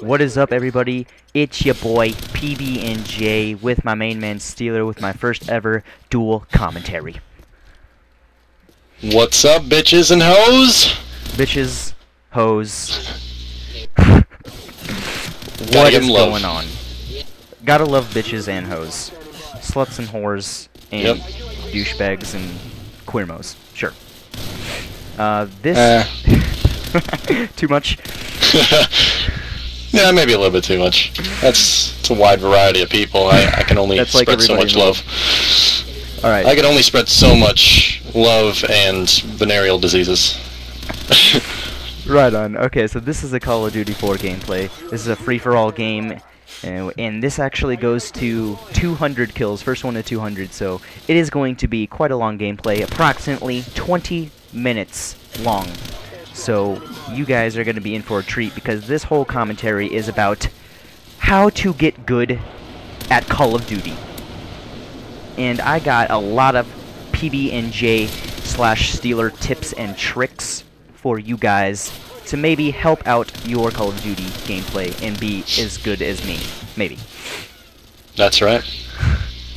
What is up, everybody? It's your boy PB&J with my main man Steeler with my first ever duel commentary. What's up, bitches and hoes? Bitches, hoes. Gotta What give is 'em love. going on? Gotta love bitches and hoes. Sluts and whores and douchebags and queermos. Sure. This... Too much? Yeah, maybe a little bit too much. It's a wide variety of people. I can only That's like spread so much love. Alright. I can only spread so much love and venereal diseases. Right on. Okay, so this is a Call of Duty 4 gameplay. This is a free-for-all game, and this actually goes to 200 kills, first one to 200, so it is going to be quite a long gameplay, approximately 20 minutes long. So you guys are going to be in for a treat because this whole commentary is about how to get good at Call of Duty. And I got a lot of PB&J/Steeler tips and tricks for you guys to maybe help out your Call of Duty gameplay and be as good as me. Maybe. That's right.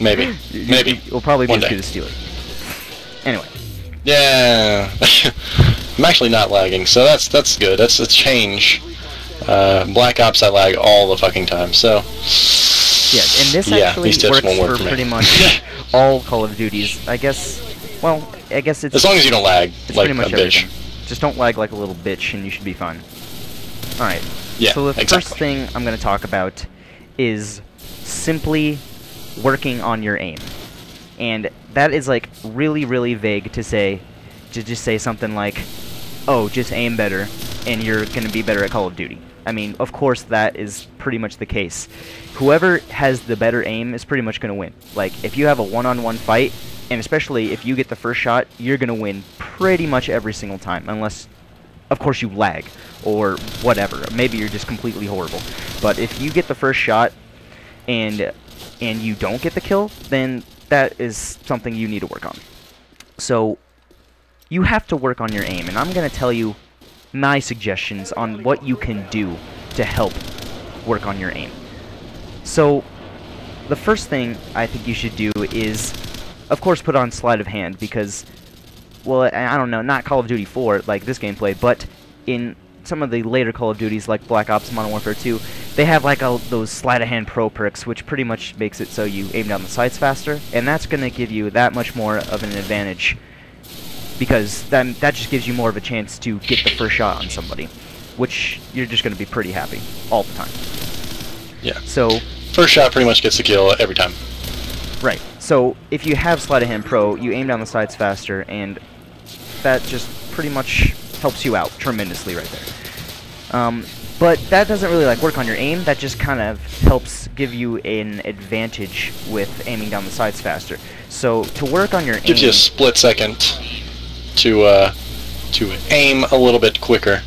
Maybe. Maybe. You'll probably be One as day. good as Steeler. Anyway. Yeah. I'm actually not lagging, so that's good. That's a change. Black Ops I lag all the fucking time, so... Yes, and this yeah, actually these tips works won't work for for me. pretty much all Call of Duties. I guess, well, I guess it's... As long as you don't lag it's like pretty much a bitch. everything. Just don't lag like a little bitch and you should be fine. Alright, Yeah, so the exactly. first thing I'm going to talk about is simply working on your aim. And that is like really, really vague to say, to just say something like, oh, just aim better and you're going to be better at Call of Duty. I mean, of course that is pretty much the case. Whoever has the better aim is pretty much going to win. Like, if you have a one-on-one fight, and especially if you get the first shot, you're going to win pretty much every single time, unless, of course, you lag, or whatever. Maybe you're just completely horrible. But if you get the first shot, and you don't get the kill, then that is something you need to work on. So, you have to work on your aim, and I'm going to tell you my suggestions on what you can do to help work on your aim. So, the first thing I think you should do is, of course, put on sleight of hand, because, well, I don't know, not Call of Duty 4, like this gameplay, but in some of the later Call of Duties, like Black Ops, Modern Warfare 2, they have like those sleight of hand pro perks, which pretty much makes it so you aim down the sights faster, and that's going to give you that much more of an advantage, because that just gives you more of a chance to get the first shot on somebody, which you're just going to be pretty happy all the time. Yeah. So, first shot pretty much gets the kill every time. right. So, if you have Sleight of Hand Pro, you aim down the sights faster, and that just pretty much helps you out tremendously right there. But that doesn't really like work on your aim. That just kind of helps give you an advantage with aiming down the sights faster. So, to work on your aim... Gives you a split second to aim a little bit quicker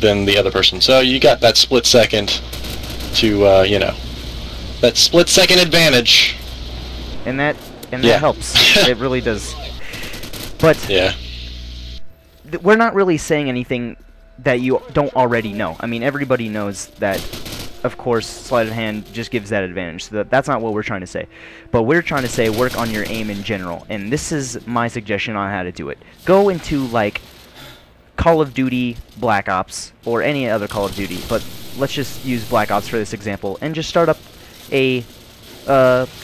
than the other person. So you got that split second to, you know, that split second advantage. And that Yeah. helps. It really does. But Yeah. we're not really saying anything that you don't already know. I mean, everybody knows that, of course, sleight of hand just gives that advantage. So that's not what we're trying to say. But we're trying to say work on your aim in general. And this is my suggestion on how to do it. Go into, like, Call of Duty Black Ops, or any other Call of Duty, but let's just use Black Ops for this example, and just start up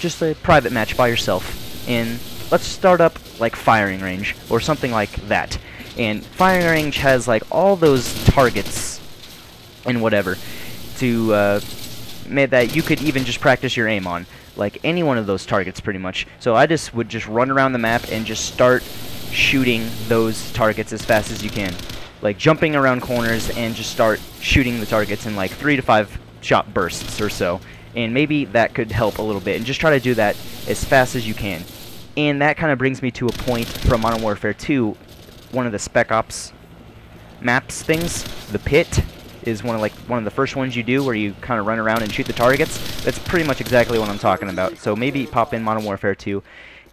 just a private match by yourself. And let's start up, like, firing range, or something like that. And firing range has, like, all those targets and whatever to that you could even just practice your aim on, like any one of those targets pretty much. So I would just run around the map and just start shooting those targets as fast as you can, like jumping around corners and just start shooting the targets in like 3 to 5 shot bursts or so, and maybe that could help a little bit, and just try to do that as fast as you can. And that kind of brings me to a point from Modern Warfare 2, one of the Spec Ops maps things, the pit, is one of the first ones you do where you kind of run around and shoot the targets. That's pretty much exactly what I'm talking about. So maybe pop in Modern Warfare 2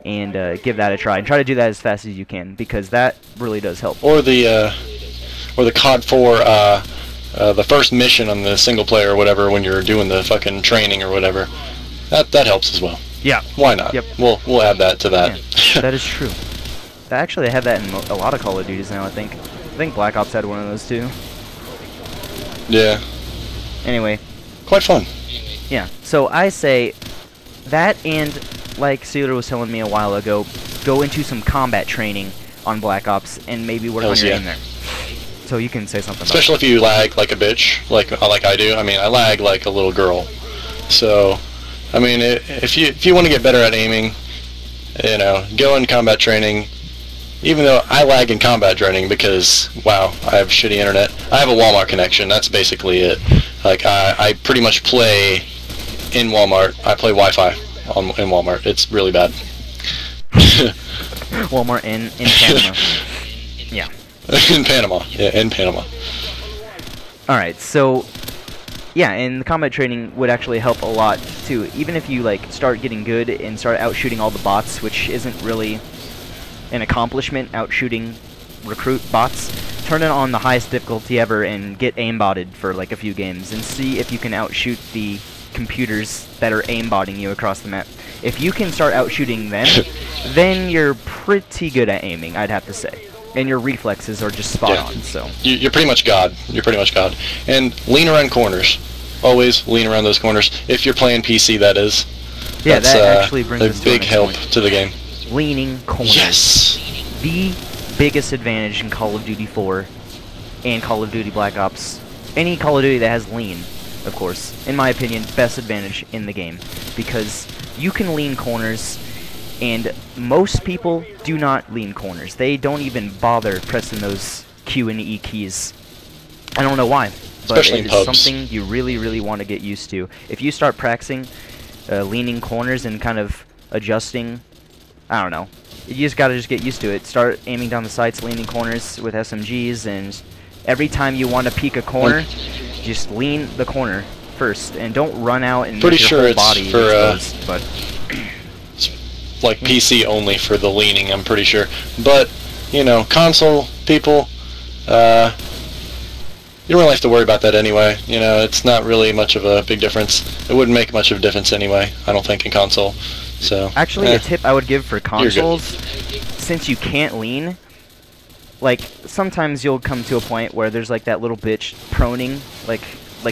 and give that a try, and try to do that as fast as you can, because that really does help. Or the COD 4 the first mission on the single player or whatever when you're doing the fucking training or whatever. That helps as well. Yeah. Why not? Yep. We'll add that to that. Yeah, that is true. Actually, they have that in a lot of Call of Duties now, I think. I think Black Ops had one of those too. Yeah. Anyway. Quite fun. Yeah. So I say that, and like Sealer was telling me a while ago, go into some combat training on Black Ops and maybe work on your aim there. So you can say something about Especially if you lag like a bitch, like I do. I mean, I lag like a little girl. So, I mean, if you want to get better at aiming, you know, go in combat training. Even though I lag in combat training because, wow, I have shitty internet. I have a Walmart connection. That's basically it. Like, I pretty much play in Walmart. I play Wi-Fi in Walmart. It's really bad. Walmart in Panama. Yeah. In Panama. Yeah, in Panama. Alright, so yeah, and the combat training would actually help a lot too. Even if you like start getting good and start outshooting all the bots, which isn't really an accomplishment, outshooting recruit bots, turn it on the highest difficulty ever and get aimbotted for like a few games and see if you can outshoot the computers that are aimbotting you across the map. If you can start outshooting them, then you're pretty good at aiming, I'd have to say. And your reflexes are just spot on, so. You're pretty much God. You're pretty much God. And lean around corners. Always lean around those corners. If you're playing PC, that is. Yeah, that's, that actually brings us a to big help to the game. Leaning corners. Yes! The biggest advantage in Call of Duty 4 and Call of Duty Black Ops. Any Call of Duty that has lean, of course. In my opinion, best advantage in the game. Because you can lean corners, and most people do not lean corners. They don't even bother pressing those Q and E keys. I don't know why, but Especially it in is pubs. something you really, really want to get used to. If you start practicing leaning corners and kind of adjusting, I don't know, you just gotta get used to it. Start aiming down the sights, leaning corners with SMGs, and every time you want to peek a corner, just lean the corner first, and don't run out and Pretty make your sure whole it's body for, exposed. But It's like PC only for the leaning, I'm pretty sure. But, you know, console people, you don't really have to worry about that anyway. You know, it's not really much of a big difference. It wouldn't make much of a difference anyway, I don't think, in console. So actually, a tip I would give for consoles, since you can't lean, like, sometimes you'll come to a point where there's like that little bitch proning, like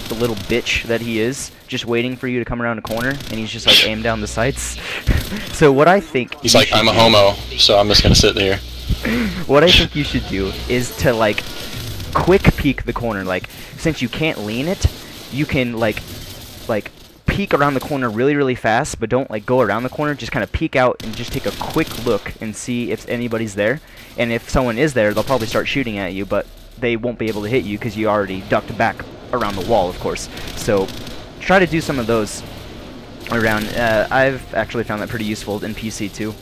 the little bitch that he is, just waiting for you to come around a corner, and he's just like aim down the sights. So what I think he's like, I'm a homo, so I'm just gonna sit here. What I think you should do is to like quick peek the corner. Like, since you can't lean it, you can like peek around the corner really, really fast, but don't like go around the corner. Just kind of peek out and just take a quick look and see if anybody's there. And if someone is there, they'll probably start shooting at you, but they won't be able to hit you because you already ducked back around the wall, of course. So try to do some of those around. I've actually found that pretty useful in PC too.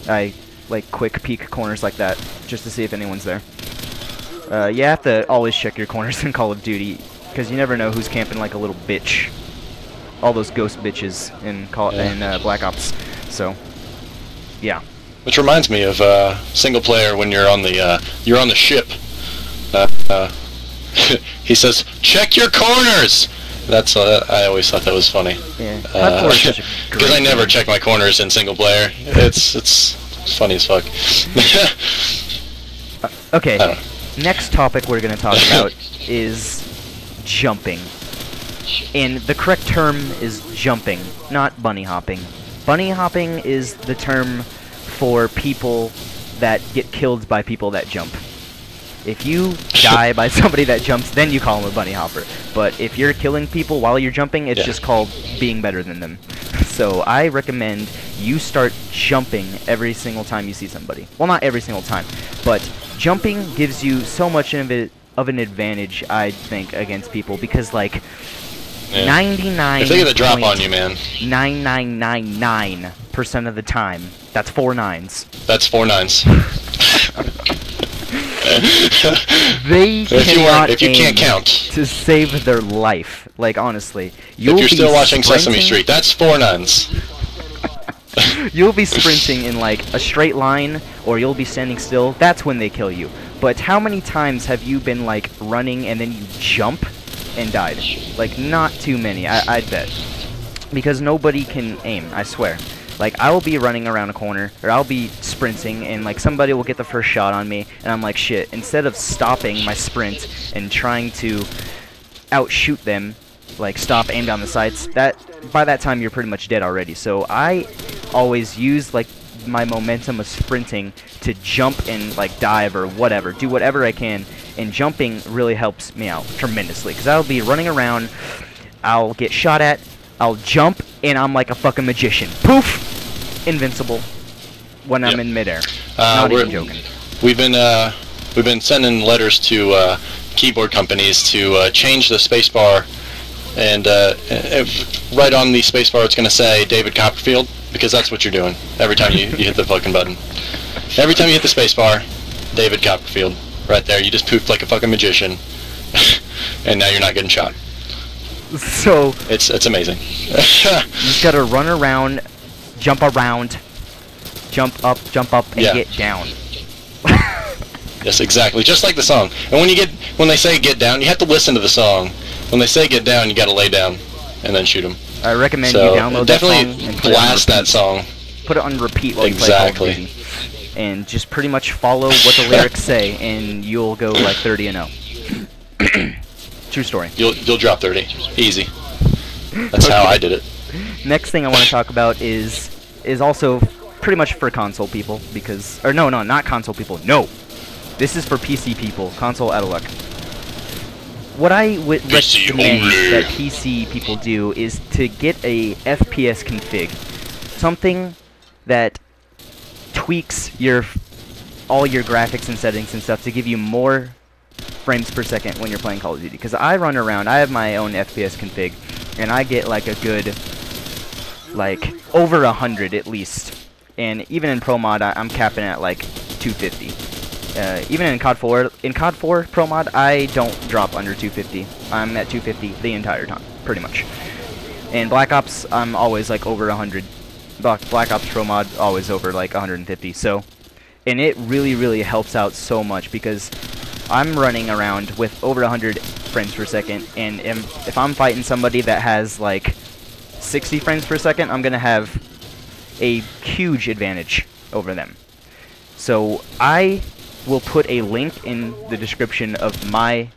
I like quick peek corners like that just to see if anyone's there. You have to always check your corners in Call of Duty because you never know who's camping like a little bitch. All those ghost bitches in Black Ops. So yeah. Which reminds me of single player when you're on the ship. He says, "Check your corners." That's I always thought that was funny. Yeah. Because I never check my corners in single player. It's funny as fuck. Okay. Next topic we're gonna talk about is jumping. And the correct term is jumping, not bunny hopping. Bunny hopping is the term for people that get killed by people that jump. If you die by somebody that jumps, then you call them a bunny hopper. But if you're killing people while you're jumping, it's just called being better than them. So I recommend you start jumping every single time you see somebody. Well, not every single time, but jumping gives you so much of an advantage, I think, against people, because like 99. If they get a drop on you, man. 9999% of the time, that's 4 nines. That's 4 nines. They cannot if you can't aim count to save their life. Like, honestly, if you're still watching Sesame Street, that's 4 nuns. You'll be sprinting in like a straight line, or you'll be standing still. That's when they kill you. But how many times have you been like running and then you jump and died? Like not too many, I'd bet. Because nobody can aim, I swear. Like I will be running around a corner, or I'll be sprinting, and like somebody will get the first shot on me, and I'm like shit. Instead of stopping my sprint and trying to outshoot them, like stop, aim down the sights, that by that time you're pretty much dead already. So I always use like my momentum of sprinting to jump and like dive or whatever, do whatever I can, and jumping really helps me out tremendously, because I'll be running around, I'll get shot at, I'll jump, and I'm like a fucking magician. Poof! Invincible when I'm in midair. Not even joking. We've been sending letters to keyboard companies to change the spacebar, and right on the spacebar it's going to say David Copperfield, because that's what you're doing every time you hit the fucking button. Every time you hit the spacebar, David Copperfield, right there. You just poofed like a fucking magician, and now you're not getting shot. So it's amazing. You just gotta run around, jump up, and get down. Yes, exactly. Just like the song. And when they say get down, you have to listen to the song. When they say get down, you gotta lay down and then shoot them. I recommend you download that song and blast that song. Put it on repeat while you play Call of Duty. And just pretty much follow what the lyrics say, and you'll go like 30-0. True story. You'll drop 30. Easy. That's how I did it. Next thing I want to talk about is also pretty much for console people, because... Or no, not console people. No! This is for PC people. Console out of luck. What I would recommend that PC people do is to get a FPS config. Something that tweaks all your graphics and settings and stuff to give you more frames per second when you're playing Call of Duty. Because I run around, I have my own FPS config, and I get like a good, like, over 100 at least. And even in Pro Mod, I'm capping at like 250. Even in COD 4 Pro Mod, I don't drop under 250. I'm at 250 the entire time, pretty much. And Black Ops, I'm always like over 100. Black Ops Pro Mod, always over like 150. So, and it really helps out so much, because I'm running around with over 100 frames per second, and if I'm fighting somebody that has like 60 frames per second, I'm gonna have a huge advantage over them. So I will put a link in the description of my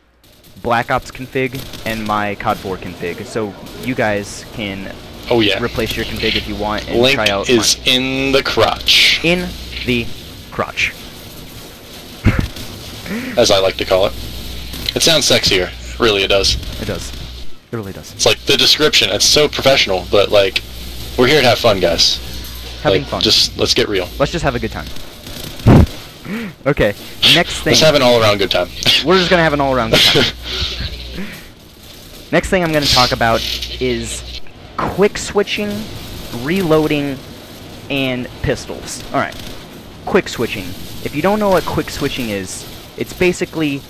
Black Ops config and my COD 4 config, so you guys can replace your config if you want and try out. Link is in the crotch. In the crotch. As I like to call it. It sounds sexier. Really, it does. It does. It really does. It's like the description. It's so professional, but like, we're here to have fun, guys. Having fun. Let's get real. Let's just have a good time. Okay, next thing. Let's have an all-around good time. We're just gonna have an all-around good time. Next thing I'm gonna talk about is quick switching, reloading, and pistols. Alright, quick switching. If you don't know what quick switching is, it's basically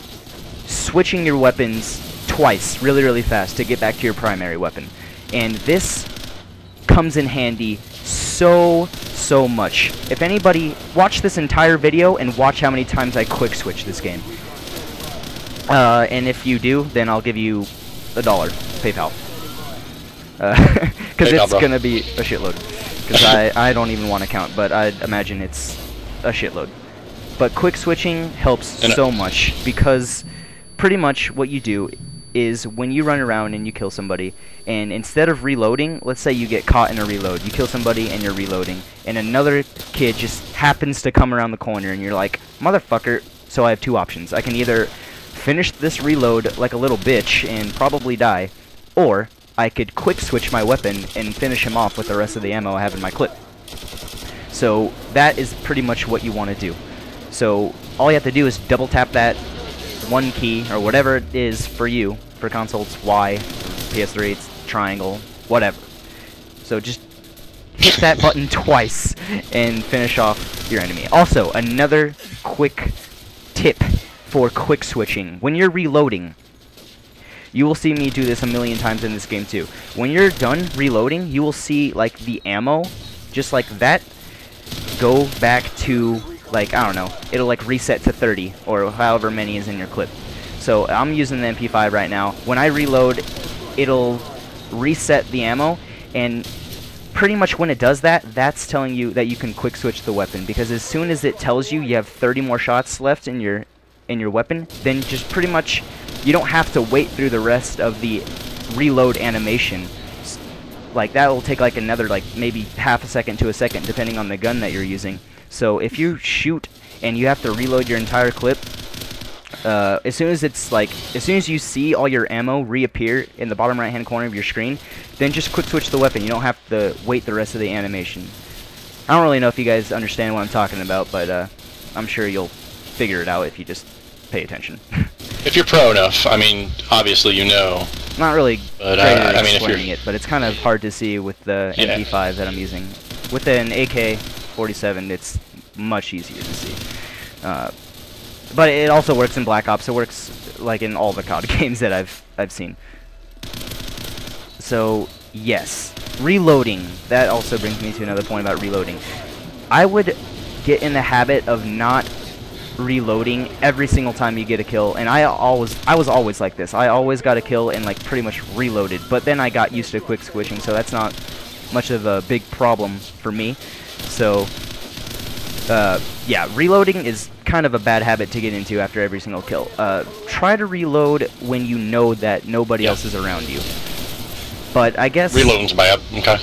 switching your weapons twice, really fast, to get back to your primary weapon. And this comes in handy so much. If anybody, watch this entire video and watch how many times I quick switch this game. And if you do, then I'll give you $1, PayPal. Because it's gonna be a shitload. Because I don't even want to count, but I'd imagine it's a shitload. But quick switching helps so much, because pretty much what you do is when you run around and you kill somebody, and instead of reloading, let's say you get caught in a reload, you kill somebody and you're reloading, and another kid just happens to come around the corner, and you're like, motherfucker, so I have two options. I can either finish this reload like a little bitch and probably die, or I could quick switch my weapon and finish him off with the rest of the ammo I have in my clip. So that is pretty much what you want to do. So all you have to do is double tap that one key, or whatever it is for you. For consoles, Y, PS3, it's triangle, whatever. So just hit that button twice and finish off your enemy. Also, another quick tip for quick switching. When you're reloading, you will see me do this a million times in this game too. When you're done reloading, you will see like the ammo just like that, go back to, like, I don't know, it'll like reset to 30 or however many is in your clip. So I'm using the MP5 right now. When I reload, it'll reset the ammo, and pretty much when it does that, that's telling you that you can quick switch the weapon, because as soon as it tells you you have 30 more shots left in your weapon, then just pretty much you don't have to wait through the rest of the reload animation. Like, that will take like another, like, maybe half a second to a second depending on the gun that you're using. So if you shoot and you have to reload your entire clip, as soon as you see all your ammo reappear in the bottom right hand corner of your screen, then just quick switch the weapon. You don't have to wait the rest of the animation. I don't really know if you guys understand what I'm talking about, but I'm sure you'll figure it out if you just pay attention. If you're pro enough, I mean, obviously you know. Not really But, great at I mean, if explaining you're... it, but it's kind of hard to see with the MP5 that I'm using. With an AK-47, it's much easier to see. But it also works in Black Ops. It works like in all the COD games that I've seen. So yes, reloading. That also brings me to another point about reloading. I would get in the habit of not reloading every single time you get a kill, and I was always like this. I always got a kill and like pretty much reloaded. But then I got used to quick switching, so that's not much of a big problem for me. So yeah, reloading is kind of a bad habit to get into after every single kill. Try to reload when you know that nobody else is around you. But I guess Reloading's bad. Okay.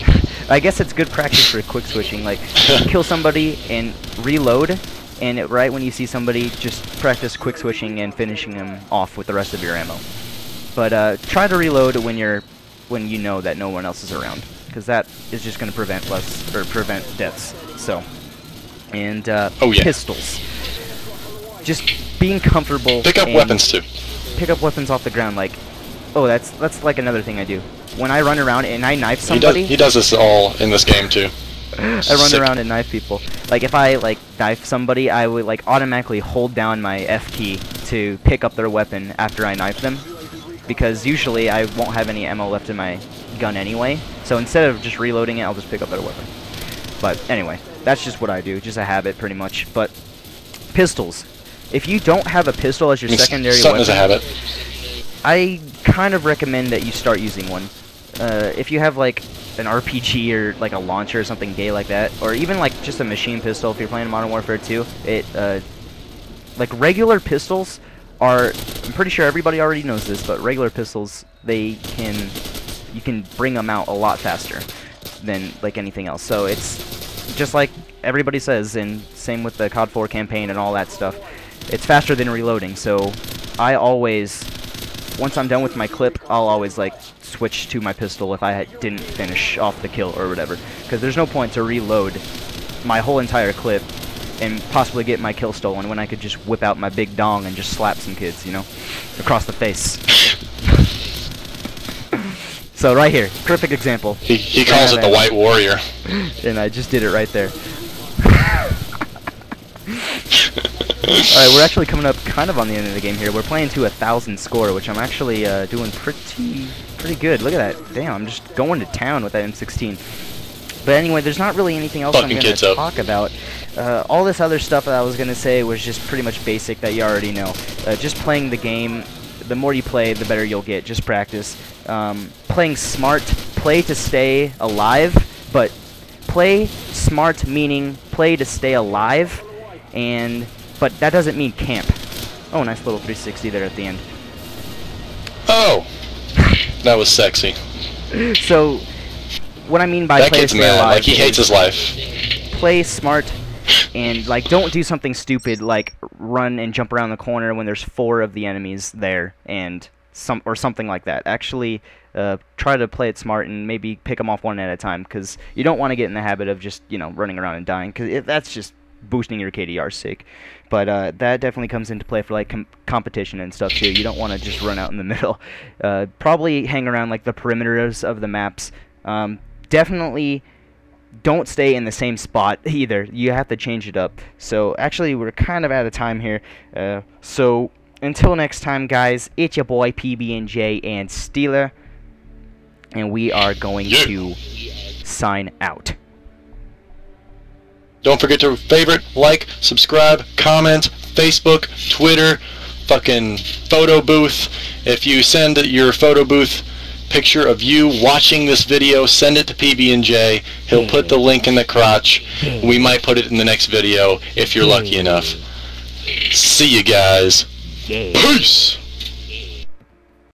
I guess it's good practice for quick switching. Like, kill somebody and reload, and right when you see somebody, just practice quick switching and finishing them off with the rest of your ammo. But try to reload when you know that no one else is around, because that is just going to prevent deaths. So, and pistols. Just being comfortable. Pick up weapons too. Pick up weapons off the ground. Like, oh, that's like another thing I do. When I run around and I knife somebody, he does this all in this game too. I run around and knife people. Like, if I like knife somebody, I would like automatically hold down my F key to pick up their weapon after I knife them, because usually I won't have any ammo left in my gun anyway. So instead of just reloading it, I'll just pick up their weapon. But anyway, that's just what I do, just a habit pretty much. But pistols. If you don't have a pistol as your secondary weapon, as a habit. I kind of recommend that you start using one. If you have like an RPG or like a launcher or something gay like that, or even like just a machine pistol if you're playing Modern Warfare 2, like regular pistols are, I'm pretty sure everybody already knows this, but regular pistols, you can bring them out a lot faster than like anything else. So it's just like everybody says, and same with the COD 4 campaign and all that stuff. It's faster than reloading, so I always, once I'm done with my clip, I'll always like switch to my pistol if I didn't finish off the kill or whatever, because there's no point to reload my whole entire clip and possibly get my kill stolen when I could just whip out my big dong and just slap some kids, you know, across the face. So right here, perfect example. He calls it the White Warrior. And I just did it right there. Alright, we're actually coming up kind of on the end of the game here. We're playing to 1,000 score, which I'm actually doing pretty good. Look at that. Damn, I'm just going to town with that M16. But anyway, there's not really anything else I'm going to talk about. All this other stuff that I was going to say was just pretty much basic that you already know. Just playing the game, the more you play, the better you'll get. Just practice. Playing smart, play to stay alive, but play smart meaning play to stay alive, but that doesn't mean camp. Oh, nice little 360 there at the end. Oh, that was sexy. So, what I mean by that play to kid's stay mad. alive, Like, he hates his life. Play smart, and like don't do something stupid like run and jump around the corner when there's 4 of the enemies there, and something like that. Actually, try to play it smart and maybe pick them off one at a time, because you don't want to get in the habit of just, you know, running around and dying, because that's just boosting your KDR's sake. But that definitely comes into play for like competition and stuff too. You don't want to just run out in the middle. Probably hang around like the perimeters of the maps. Definitely don't stay in the same spot either. You have to change it up. So actually, we're kind of out of time here. So until next time, guys, it's your boy PB&J and Steeler, and we are going to sign out. Don't forget to favorite, like, subscribe, comment, Facebook, Twitter, fucking photo booth. If you send your photo booth picture of you watching this video, send it to PB&J. He'll put the link in the crotch. We might put it in the next video if you're lucky enough. See you guys. Peace!